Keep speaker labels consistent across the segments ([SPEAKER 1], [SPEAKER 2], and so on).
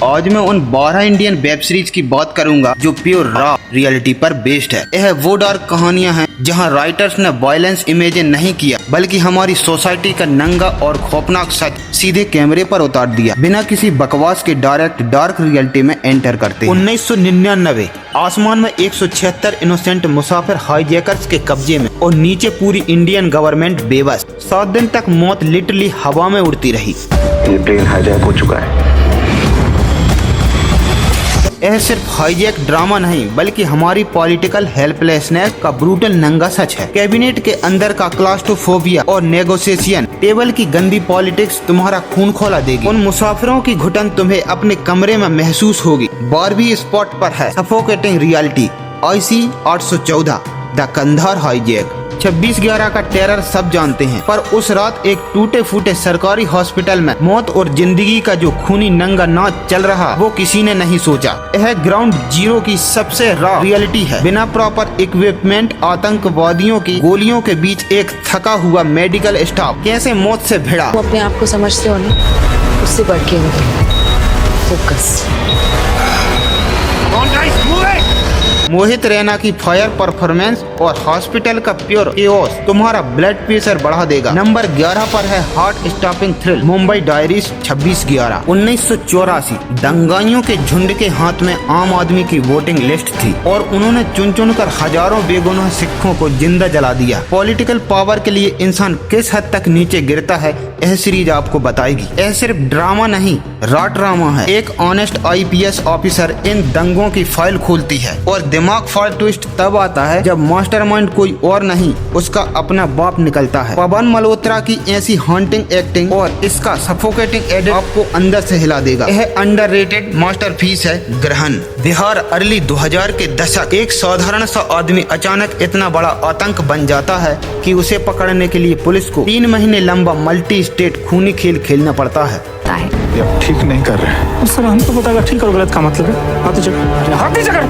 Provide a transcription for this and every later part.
[SPEAKER 1] आज मैं उन 12 इंडियन वेब सीरीज की बात करूंगा जो प्योर रॉ रियलिटी पर बेस्ड है। यह वो डार्क कहानियां हैं जहां राइटर्स ने वायलेंस इमेजिन नहीं किया बल्कि हमारी सोसाइटी का नंगा और खौफनाक सच सीधे कैमरे पर उतार दिया, बिना किसी बकवास के डायरेक्ट डार्क रियलिटी में एंटर करते। 1999 आसमान में 176 इनोसेंट मुसाफिर हाईजैकर्स के कब्जे में और नीचे पूरी इंडियन गवर्नमेंट बेबस। 7 दिन तक मौत लिटरली हवा में उड़ती रही।
[SPEAKER 2] ये प्लेन हाईजैक हो चुका है।
[SPEAKER 1] यह सिर्फ हाईजैक ड्रामा नहीं बल्कि हमारी पॉलिटिकल हेल्पलेसनेस का ब्रूटल नंगा सच है। कैबिनेट के अंदर का क्लास्ट्रोफोबिया और नेगोशिएशन टेबल की गंदी पॉलिटिक्स तुम्हारा खून खौला देगी। उन मुसाफिरों की घुटन तुम्हें अपने कमरे में महसूस होगी। बारहवीं स्पॉट पर है suffocating reality IC 814 the Kandahar hijack. 26/11 का टेरर सब जानते हैं, पर उस रात एक टूटे फूटे सरकारी हॉस्पिटल में मौत और जिंदगी का जो खूनी नंगा नाच चल रहा वो किसी ने नहीं सोचा। यह ग्राउंड जीरो की सबसे रॉ रियलिटी है। बिना प्रॉपर इक्विपमेंट आतंकवादियों की गोलियों के बीच एक थका हुआ मेडिकल स्टाफ कैसे मौत से भिड़ा।
[SPEAKER 3] वो अपने आप को समझते हो ना, उससे बढ़ के फोकस।
[SPEAKER 1] मोहित रैना की फायर परफॉर्मेंस और हॉस्पिटल का प्योर केओस तुम्हारा ब्लड प्रेशर बढ़ा देगा। नंबर 11 पर है heart stopping thrill Mumbai diaries 26/11। 1984 दंगाइयों के झुंड के हाथ में आम आदमी की वोटिंग लिस्ट थी और उन्होंने चुन चुन कर हजारों बेगुनाह सिखों को जिंदा जला दिया। पॉलिटिकल पावर के लिए इंसान किस हद तक नीचे गिरता है यह सीरीज आपको बताएगी। यह सिर्फ ड्रामा नहीं रॉ ड्रामा है। एक ऑनेस्ट IPS ऑफिसर इन दंगों की फाइल खोलती है और दिमाग फाड़ ट्विस्ट तब आता है जब मास्टरमाइंड कोई और नहीं उसका अपना बाप निकलता है। पवन मल्होत्रा की ऐसी हॉन्टिंग एक्टिंग और इसका सफोकेटिंग एडिट आपको अंदर से हिला देगा। यह अंडररेटेड मास्टरपीस है ग्रहण। बिहार अर्ली 2000 के दशक। एक साधारण सा आदमी अचानक इतना बड़ा आतंक बन जाता है कि उसे पकड़ने के लिए पुलिस को 3 महीने लंबा मल्टी स्टेट खूनी खेल खेलना पड़ता है।
[SPEAKER 2] ये आप ठीक नहीं कर रहे हैं।
[SPEAKER 4] सर हमको पता है ठीक और गलत का मतलब है। हाथी जगह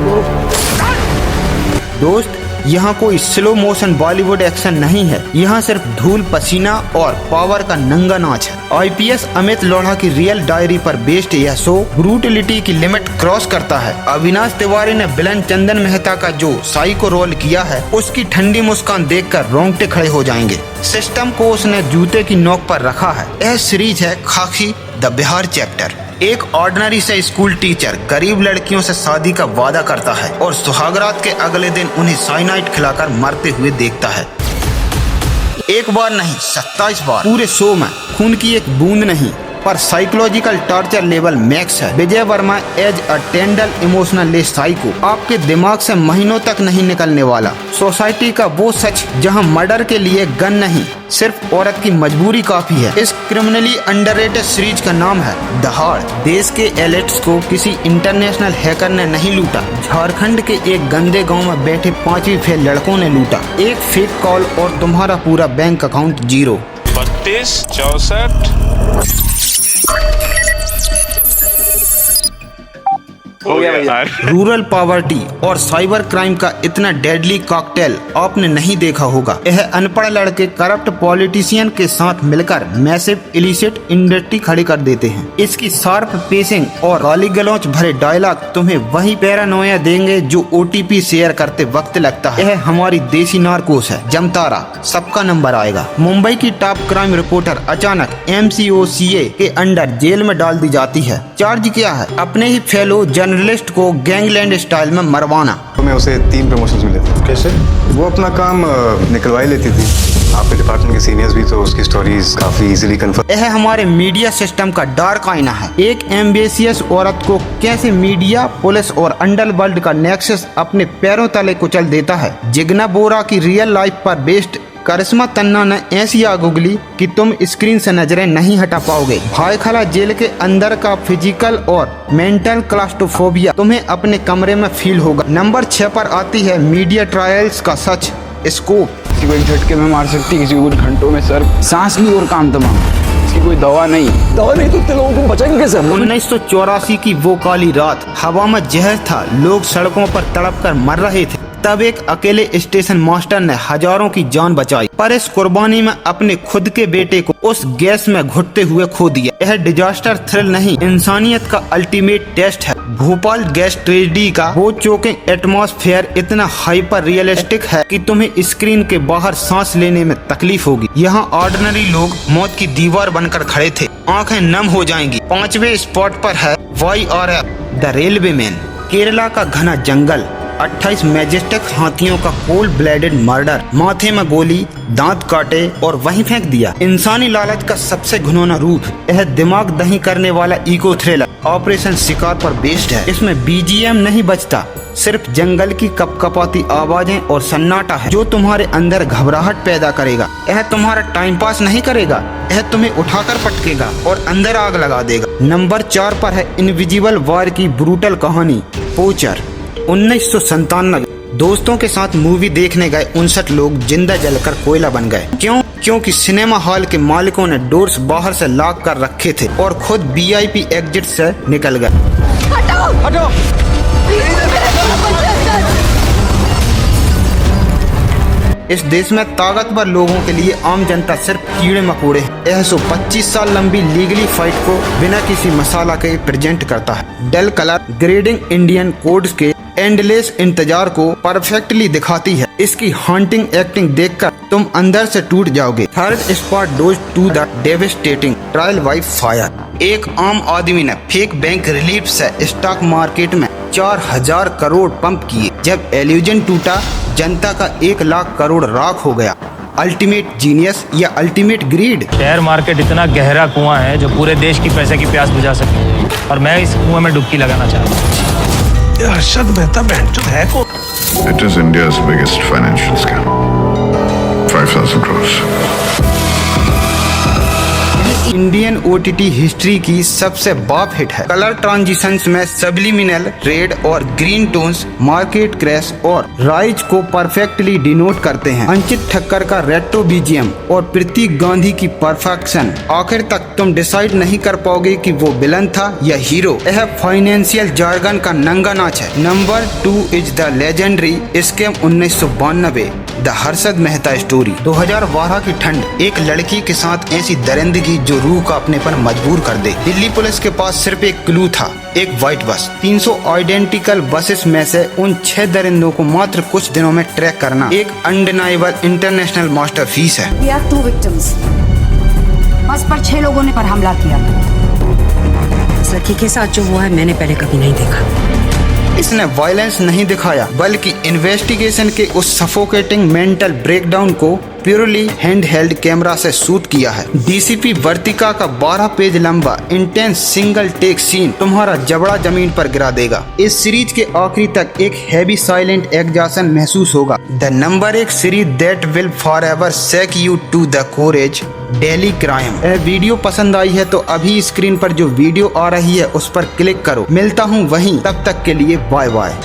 [SPEAKER 1] दोस्त, यहाँ कोई स्लो मोशन बॉलीवुड एक्शन नहीं है। यहाँ सिर्फ धूल पसीना और पावर का नंगा नाच है। IPS अमित लोढ़ा की रियल डायरी पर बेस्ड यह शो ब्रूटलिटी की लिमिट क्रॉस करता है। अविनाश तिवारी ने विलन चंदन मेहता का जो साइको रोल किया है उसकी ठंडी मुस्कान देखकर रोंगटे खड़े हो जाएंगे। सिस्टम को उसने जूते की नोक पर रखा है। यह सीरीज है खाकी द बिहार चैप्टर। एक ऑर्डिनरी से स्कूल टीचर गरीब लड़कियों से शादी का वादा करता है और सुहागरात के अगले दिन उन्हें साइनाइड खिलाकर मरते हुए देखता है। एक बार नहीं 27 बार। पूरे शो में खून की एक बूंद नहीं पर साइकोलॉजिकल टॉर्चर लेवल मैक्स है। Vijay Varma as a tender emotionless psycho आपके दिमाग से महीनों तक नहीं निकलने वाला। सोसाइटी का वो सच जहां मर्डर के लिए गन नहीं सिर्फ औरत की मजबूरी काफी है। इस क्रिमिनली अंडररेटेड सीरीज का नाम है दहाड़। देश के एलिट्स को किसी इंटरनेशनल हैकर ने नहीं लूटा, झारखंड के एक गंदे गांव में बैठे 5वीं फेल लड़कों ने लूटा। एक फेक कॉल और तुम्हारा पूरा बैंक अकाउंट जीरो।
[SPEAKER 5] 32 64 हो गया यार।
[SPEAKER 1] रूरल पॉवर्टी और साइबर क्राइम का इतना डेडली कॉकटेल आपने नहीं देखा होगा। यह अनपढ़ लड़के करप्ट पॉलिटिशियन के साथ मिलकर मैसिव इलिसिट इंडस्ट्री खड़ी कर देते हैं। इसकी शार्प पेसिंग और गाली गलौच भरे डायलॉग तुम्हें वही पैरानोया देंगे जो OTP शेयर करते वक्त लगता है। यह हमारी देसी नार्कोस है। जमतारा सबका नंबर आएगा। मुंबई की टॉप क्राइम रिपोर्टर अचानक MCOCA के अंडर जेल में डाल दी जाती है। चार्ज क्या है? अपने ही फेलो जर्नलिस्ट को गैंगलैंड स्टाइल में मरवाना।
[SPEAKER 2] तो मैं उसे 3 प्रमोशंस मिले थे। कैसे? वो अपना काम निकलवा ही लेती थी। आपके डिपार्टमेंट के सीनियर्स भी तो उसकी स्टोरीज काफी इजीली कन्फर्म।
[SPEAKER 1] यह हमारे मीडिया सिस्टम का डार्क आईना है। एक एम्बिशियस औरत को कैसे मीडिया, पुलिस और अंडरवर्ल्ड का नेक्सस अपने पैरों तले कुचल देता है। जिग्ना बोरा की रियल लाइफ पर बेस्ड करिश्मा तन्ना ने ऐसी आग उगली कि तुम स्क्रीन से नजरें नहीं हटा पाओगे। भाईखला जेल के अंदर का फिजिकल और मेंटल क्लास्ट्रोफोबिया तुम्हें अपने कमरे में फील होगा। नंबर 6 पर आती है मीडिया ट्रायल्स का सच स्कोप।
[SPEAKER 6] किसी को एक झटके में मार सकती, किसी को कुछ घंटों में सर सांस ली और काम तमाम। इसकी कोई दवा नहीं तो इतने लोगों को बचाएंगे कैसे?
[SPEAKER 1] 1984 की वो काली रात, हवा में जहर था, लोग सड़कों पर तड़प कर मर रहे थे। तब एक अकेले स्टेशन मास्टर ने हजारों की जान बचाई, पर इस कुर्बानी में अपने खुद के बेटे को उस गैस में घुटते हुए खो दिया। यह डिजास्टर थ्रिल नहीं, इंसानियत का अल्टीमेट टेस्ट है। भोपाल गैस ट्रेजेडी का वो चोकिंग एटमॉस्फेयर इतना हाइपर रियलिस्टिक है कि तुम्हें स्क्रीन के बाहर सांस लेने में तकलीफ होगी। यहाँ ऑर्डिनरी लोग मौत की दीवार बनकर खड़े थे, आंखें नम हो जाएंगी। 5वें स्पॉट पर है YRF the railway man. Kerala का घना जंगल, 28 मैजेस्टिक हाथियों का कोल्ड ब्लेडेड मर्डर, माथे में गोली, दांत काटे और वहीं फेंक दिया। इंसानी लालच का सबसे घिनौना रूप। यह दिमाग दही करने वाला इको थ्रिलर ऑपरेशन शिकार पर बेस्ड है। इसमें BGM नहीं बजता, सिर्फ जंगल की कपकपाती आवाजें और सन्नाटा है जो तुम्हारे अंदर घबराहट पैदा करेगा। यह तुम्हारा टाइम पास नहीं करेगा, यह तुम्हें उठाकर पटकेगा और अंदर आग लगा देगा। नंबर 4 पर है इनविजिबल वॉर की ब्रूटल कहानी पोचर। 1997 दोस्तों के साथ मूवी देखने गए 59 लोग जिंदा जलकर कोयला बन गए। क्योंकि सिनेमा हॉल के मालिकों ने डोर्स बाहर से लॉक कर रखे थे और खुद VIP एग्जिट से निकल गए।
[SPEAKER 6] हटो।
[SPEAKER 1] इस देश में ताकतवर लोगों के लिए आम जनता सिर्फ कीड़े मकोड़े हैं। यह 125 साल लंबी लीगली फाइट को बिना किसी मसाला के प्रेजेंट करता है। डल कलर ग्रेडिंग इंडियन कोड्स के एंडलेस इंतजार को परफेक्टली दिखाती है। इसकी हॉन्टिंग एक्टिंग देखकर तुम अंदर से टूट जाओगे। Third spot goes to the devastating trial by fire. एक आम आदमी ने फेक बैंक रिलीफ से स्टॉक मार्केट में 4000 करोड़ पंप किए। जब एल्यूजन टूटा, जनता का 1 लाख करोड़ राख हो गया। अल्टीमेट जीनियस या अल्टीमेट ग्रीड।
[SPEAKER 7] शेयर मार्केट इतना गहरा कुआं है जो पूरे देश की पैसे की प्यास बुझा सके, और मैं इस कुएं में डुबकी लगाना चाहता हूँ।
[SPEAKER 5] अरशद मेहता बैंचो है को।
[SPEAKER 8] It is India's biggest financial scam. 5,000 crores.
[SPEAKER 1] Indian OTT history की सबसे बाप हिट है। कलर ट्रांजिशंस में सब्लिमिनल रेड और ग्रीन टोन्स मार्केट क्रैश और राइज को परफेक्टली डिनोट करते हैं। अंकित ठक्कर का रेट्रो BGM और प्रतीक गांधी की परफेक्शन। आखिर तक तुम डिसाइड नहीं कर पाओगे कि वो विलन था या हीरो। यह फाइनेंशियल जार्गन का नंगा नाच है। Number 2 is the legendary scam 1992 the Harshad Mehta story. 2012 की ठंड एक लड़की के साथ ऐसी दरिंदगी जो रूह का अपने पर मजबूर कर दे। दिल्ली पुलिस के पास सिर्फ एक क्लू था, एक व्हाइट बस। 300 आइडेंटिकल बसेस में से उन 6 दरिंदों को मात्र कुछ दिनों में ट्रैक करना एक अनडिनाइबल इंटरनेशनल मास्टरपीस है।
[SPEAKER 9] We have 2 victims. बस पर 6 लोगों ने पर हमला किया।
[SPEAKER 3] सखी के साथ जो हुआ है मैंने पहले कभी नहीं देखा।
[SPEAKER 1] इसने वायलेंस नहीं दिखाया, बल्कि इन्वेस्टिगेशन के उस सफोकेटिंग मेंटल ब्रेकडाउन को प्योरली हैंड हेल्ड कैमरा से शूट किया है। DCP वर्तिका का 12 पेज लंबा इंटेंस सिंगल टेक सीन तुम्हारा जबड़ा जमीन पर गिरा देगा। इस सीरीज के आखिरी तक एक हैवी साइलेंट एग्जॉशन महसूस होगा। The number 1 series that will forever shake you to the core as, daily crime. यह वीडियो पसंद आई है तो अभी स्क्रीन पर जो वीडियो आ रही है उस पर क्लिक करो। मिलता हूँ वहीं, तब तक के लिए बाय बाय।